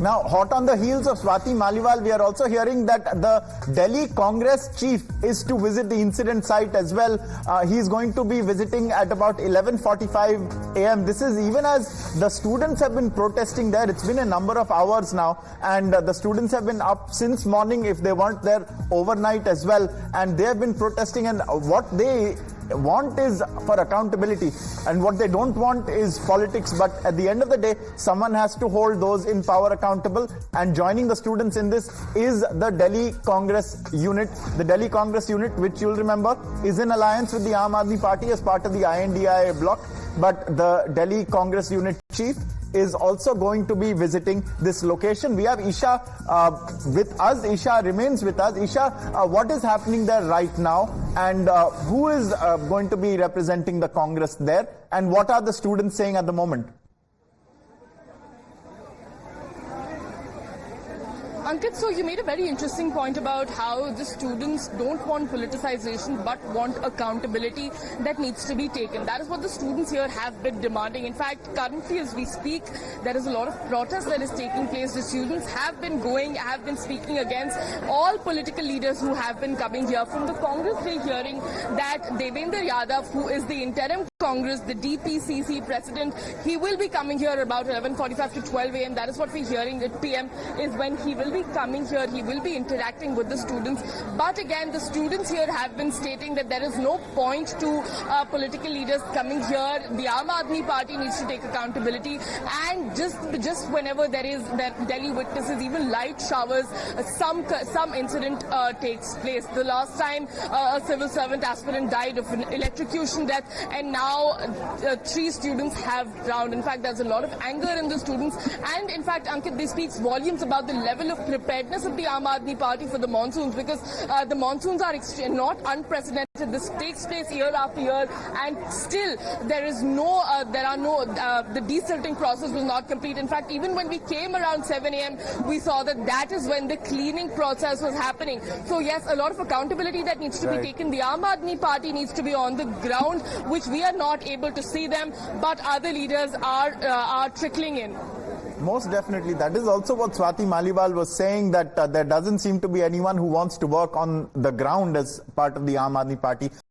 Now, hot on the heels of Swati Maliwal, we are also hearing that the Delhi Congress chief is to visit the incident site as well. He is going to be visiting at about 11:45 a.m. This is even as the students have been protesting there. It's been a number of hours now, and the students have been up since morning if they weren't there overnight as well, and they have been protesting, and what they want is for accountability, and what they don't want is politics. But at the end of the day, someone has to hold those in power accountable, and joining the students in this is the Delhi Congress unit. The Delhi Congress unit, which you'll remember, is in alliance with the Aam Aadmi Party as part of the INDI bloc, but the Delhi Congress unit chief is also going to be visiting this location. We have Isha with us. Isha remains with us. Isha, what is happening there right now, and who is going to be representing the Congress there, and what are the students saying at the moment? Ankit, so you made a very interesting point about how the students don't want politicization but want accountability that needs to be taken. That is what the students here have been demanding. In fact, currently as we speak, there is a lot of protest that is taking place. The students have been speaking against all political leaders who have been coming here. From the Congress, we're hearing that Devendra Yadav, who is the interim Congress, the DPCC president, he will be coming here about 11:45 to 12 a.m. That is what we're hearing at PM is when he will be coming here. He will be interacting with the students. But again, the students here have been stating that there is no point to political leaders coming here. The Aam Aadmi Party needs to take accountability, and just whenever Delhi witnesses even light showers, some incident takes place. The last time a civil servant aspirant died of an electrocution death, and now 3 students have drowned. In fact, there's a lot of anger in the students, and in fact, Ankit, this speaks volumes about the level of preparedness of the Aam Aadmi Party for the monsoons, because the monsoons are not unprecedented. This takes place year after year, and still the desilting process was not complete. In fact, even when we came around 7 a.m., we saw that is when the cleaning process was happening. So yes, a lot of accountability that needs to be taken. The Aam Aadmi Party needs to be on the ground, which we are not able to see them, but other leaders are trickling in. Most definitely. That is also what Swati Maliwal was saying, that there doesn't seem to be anyone who wants to work on the ground as part of the Aam Aadmi Party.